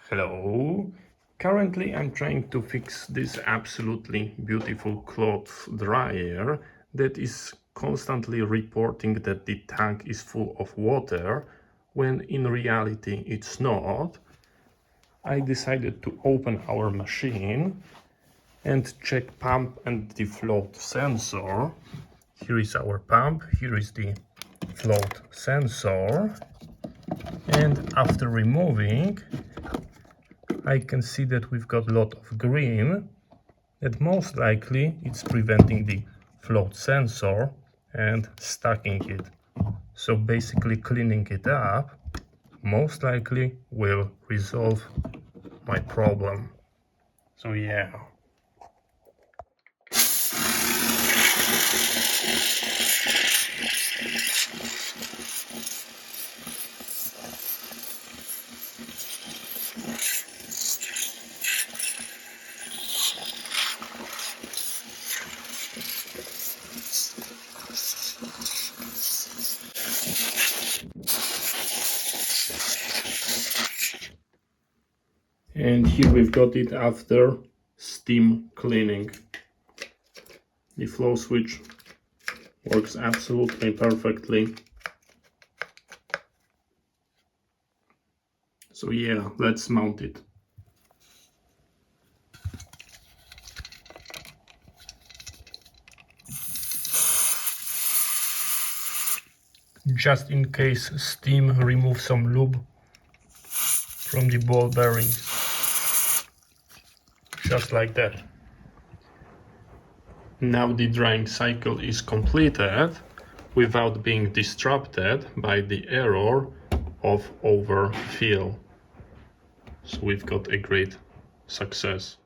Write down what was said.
Hello. Currently I'm trying to fix this absolutely beautiful cloth dryer that is constantly reporting that the tank is full of water when in reality it's not. I decided to open our machine and check pump and the float sensor. Here is our pump, here is the float sensor, and after removing I can see that we've got a lot of green, that most likely it's preventing the float sensor and stacking it. So basically cleaning it up most likely will resolve my problem. So yeah. And here we've got it after steam cleaning. The flow switch works absolutely perfectly. So yeah, let's mount it. Just in case steam removes some lube from the ball bearings. Just like that. Now the drying cycle is completed without being disrupted by the error of overfill. So we've got a great success.